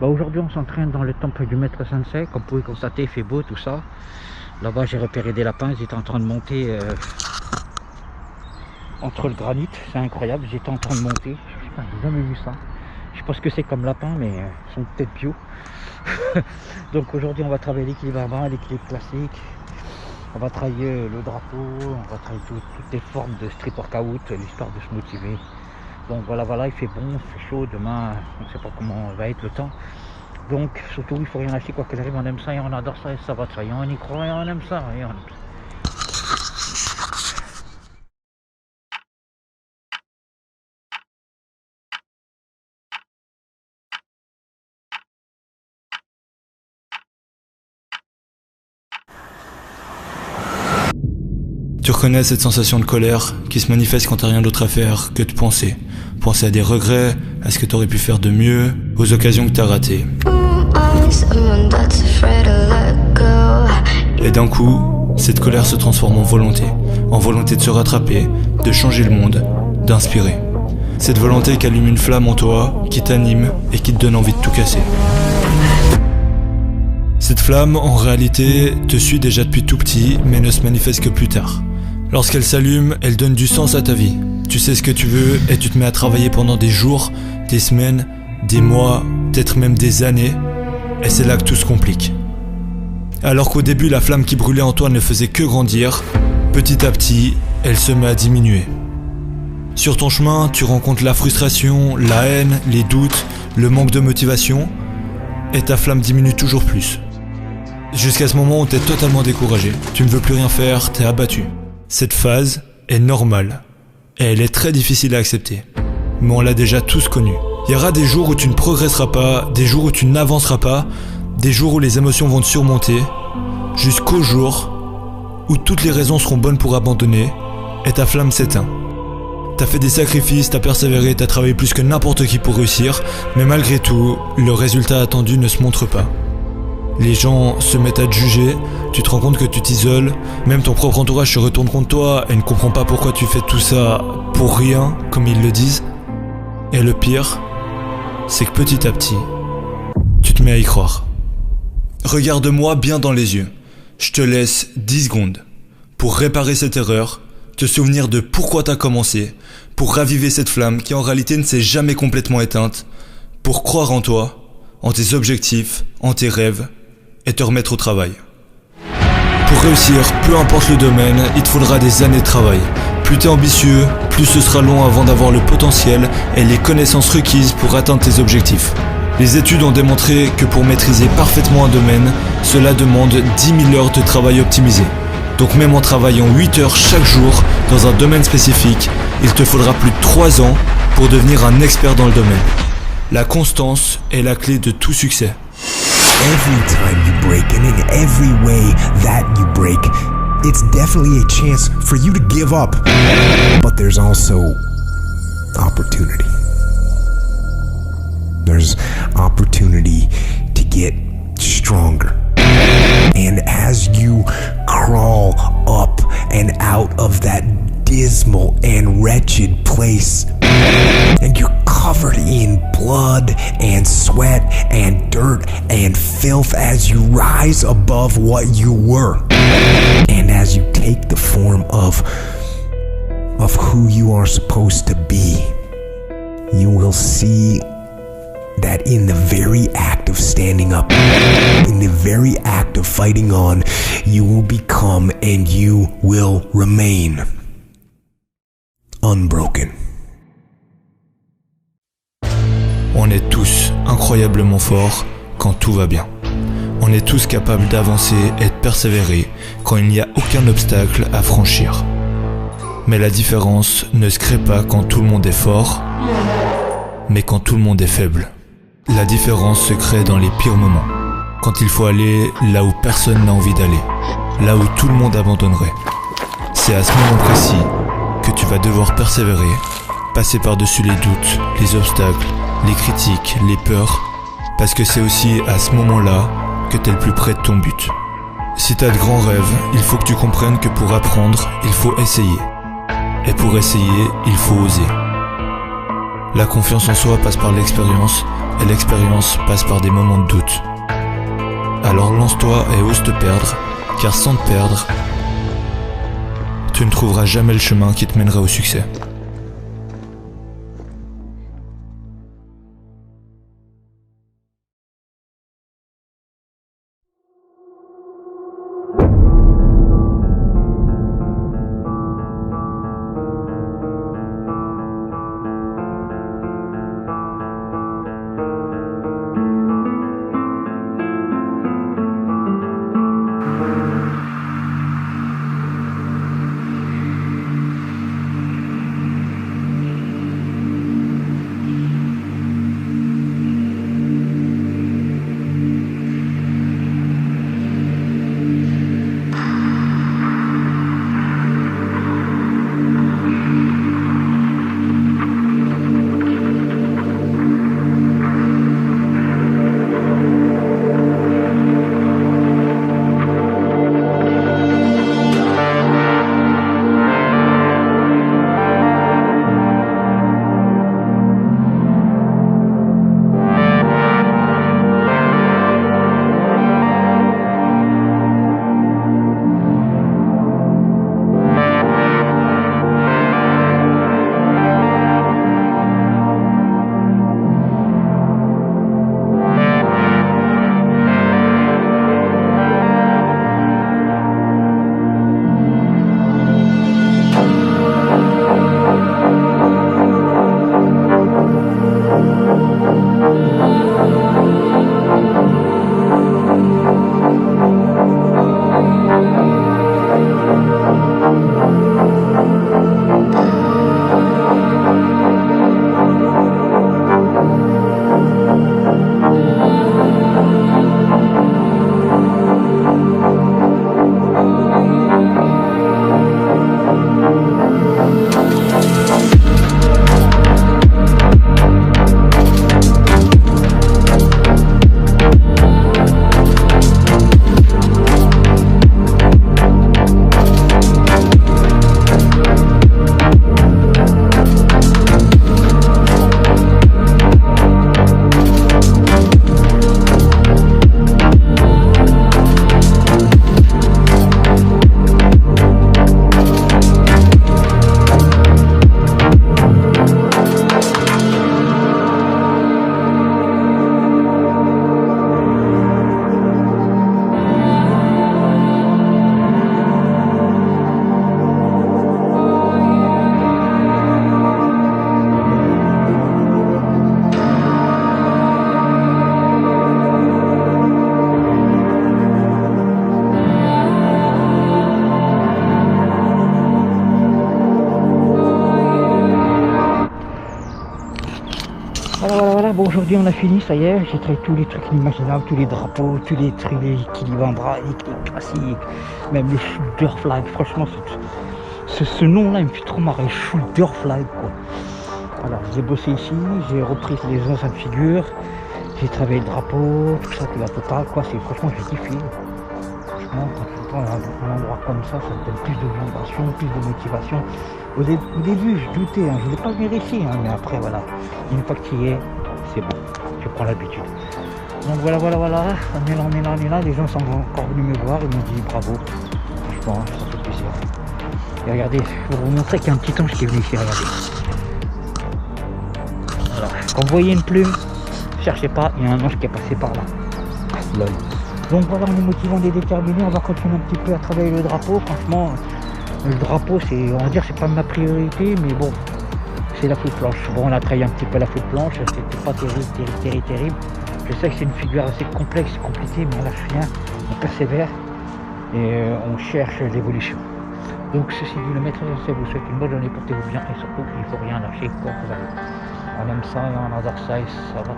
Aujourd'hui on s'entraîne dans le temple du maître sensei. Comme vous pouvez constater, il fait beau tout ça. Là-bas j'ai repéré des lapins, ils étaient en train de monter entre le granit, c'est incroyable, ils étaient en train de monter. J'ai jamais vu ça. Je sais pas ce que c'est comme lapin, mais ils sont peut-être bio. Donc aujourd'hui on va travailler l'équilibre avant, l'équilibre classique. On va travailler le drapeau, on va travailler toutes les formes de street workout, l'histoire de se motiver. Donc voilà, il fait bon, il fait chaud, demain on ne sait pas comment va être le temps. Donc surtout il faut rien lâcher quoi qu'il arrive, on aime ça et on adore ça et ça va de ça. Et on y croit et on aime ça. Et on aime ça. Tu reconnais cette sensation de colère qui se manifeste quand t'as rien d'autre à faire que de penser. Penser à des regrets, à ce que t'aurais pu faire de mieux, aux occasions que t'as ratées. Et d'un coup, cette colère se transforme en volonté de se rattraper, de changer le monde, d'inspirer. Cette volonté qui allume une flamme en toi, qui t'anime et qui te donne envie de tout casser. Cette flamme, en réalité, te suit déjà depuis tout petit, mais ne se manifeste que plus tard. Lorsqu'elle s'allume, elle donne du sens à ta vie. Tu sais ce que tu veux et tu te mets à travailler pendant des jours, des semaines, des mois, peut-être même des années. Et c'est là que tout se complique. Alors qu'au début, la flamme qui brûlait en toi ne faisait que grandir, petit à petit, elle se met à diminuer. Sur ton chemin, tu rencontres la frustration, la haine, les doutes, le manque de motivation, et ta flamme diminue toujours plus. Jusqu'à ce moment où t'es totalement découragé. Tu ne veux plus rien faire, t'es abattu. Cette phase est normale. Et elle est très difficile à accepter. Mais on l'a déjà tous connue. Il y aura des jours où tu ne progresseras pas, des jours où tu n'avanceras pas, des jours où les émotions vont te surmonter, jusqu'au jour où toutes les raisons seront bonnes pour abandonner et ta flamme s'éteint. T'as fait des sacrifices, t'as persévéré, t'as travaillé plus que n'importe qui pour réussir, mais malgré tout, le résultat attendu ne se montre pas. Les gens se mettent à te juger, tu te rends compte que tu t'isoles, même ton propre entourage se retourne contre toi et ne comprend pas pourquoi tu fais tout ça pour rien, comme ils le disent. Et le pire, c'est que petit à petit, tu te mets à y croire. Regarde-moi bien dans les yeux. Je te laisse 10 secondes pour réparer cette erreur, te souvenir de pourquoi t'as commencé, pour raviver cette flamme qui en réalité ne s'est jamais complètement éteinte, pour croire en toi, en tes objectifs, en tes rêves, et te remettre au travail. Pour réussir, peu importe le domaine, il te faudra des années de travail. Plus t'es ambitieux, plus ce sera long avant d'avoir le potentiel et les connaissances requises pour atteindre tes objectifs. Les études ont démontré que pour maîtriser parfaitement un domaine, cela demande 10 000 heures de travail optimisé. Donc même en travaillant 8 heures chaque jour dans un domaine spécifique, il te faudra plus de 3 ans pour devenir un expert dans le domaine. La constance est la clé de tout succès. Every time you break, and in every way that you break, it's definitely a chance for you to give up. But there's also opportunity. There's opportunity to get stronger. And as you crawl up and out of that dismal and wretched place, and you're covered in blood and sweat and dirt and filth as you rise above what you were, and as you take the form of who you are supposed to be, you will see that in the very act of standing up, in the very act of fighting on, you will become and you will remain unbroken. On est tous incroyablement forts quand tout va bien. On est tous capables d'avancer et de persévérer quand il n'y a aucun obstacle à franchir. Mais la différence ne se crée pas quand tout le monde est fort, mais quand tout le monde est faible. La différence se crée dans les pires moments, quand il faut aller là où personne n'a envie d'aller, là où tout le monde abandonnerait. C'est à ce moment précis que tu vas devoir persévérer, passer par-dessus les doutes, les obstacles, les critiques, les peurs, parce que c'est aussi à ce moment-là que t'es le plus près de ton but. Si t'as de grands rêves, il faut que tu comprennes que pour apprendre, il faut essayer. Et pour essayer, il faut oser. La confiance en soi passe par l'expérience, et l'expérience passe par des moments de doute. Alors lance-toi et ose te perdre, car sans te perdre, tu ne trouveras jamais le chemin qui te mènera au succès. Voilà, bon aujourd'hui on a fini, ça y est, j'ai travaillé tous les trucs inimaginables, tous les drapeaux, tous les trucs, les équilibres en bras, les classiques, même les shoulder flag, franchement ce nom là il me fait trop marrer, shoulder flag quoi. Voilà, j'ai bossé ici, j'ai repris les anciennes figures, j'ai travaillé le drapeau, tout ça, tout la totale quoi, franchement j'ai kiffé. Franchement, quand tu prends un endroit comme ça me donne plus de vibration, plus de motivation. Au début, je doutais, je voulais pas venir ici, mais après, voilà, une fois que tu y es, c'est bon, tu prends l'habitude. Donc voilà, on est là, les gens sont encore venus me voir, ils m'ont dit bravo, franchement, ça fait plaisir. Et regardez, pour vous montrer qu'il y a un petit ange qui est venu ici, regardez. Voilà, quand vous voyez une plume, cherchez pas, il y a un ange qui est passé par là. Lol. Donc voilà, on est motivé, on est déterminé, on va continuer un petit peu à travailler le drapeau, franchement. Le drapeau, on va dire, c'est pas ma priorité, mais bon, c'est la flotte planche. Bon, on a travaillé un petit peu la flotte planche, c'était pas terrible. Je sais que c'est une figure assez complexe, compliquée, mais on lâche rien, on persévère et on cherche l'évolution. Donc, ceci dit, le maître de vous souhaite une bonne journée, portez-vous bien et surtout, il ne faut rien lâcher quoi que vous avez. On aime ça et on adore ça et ça va.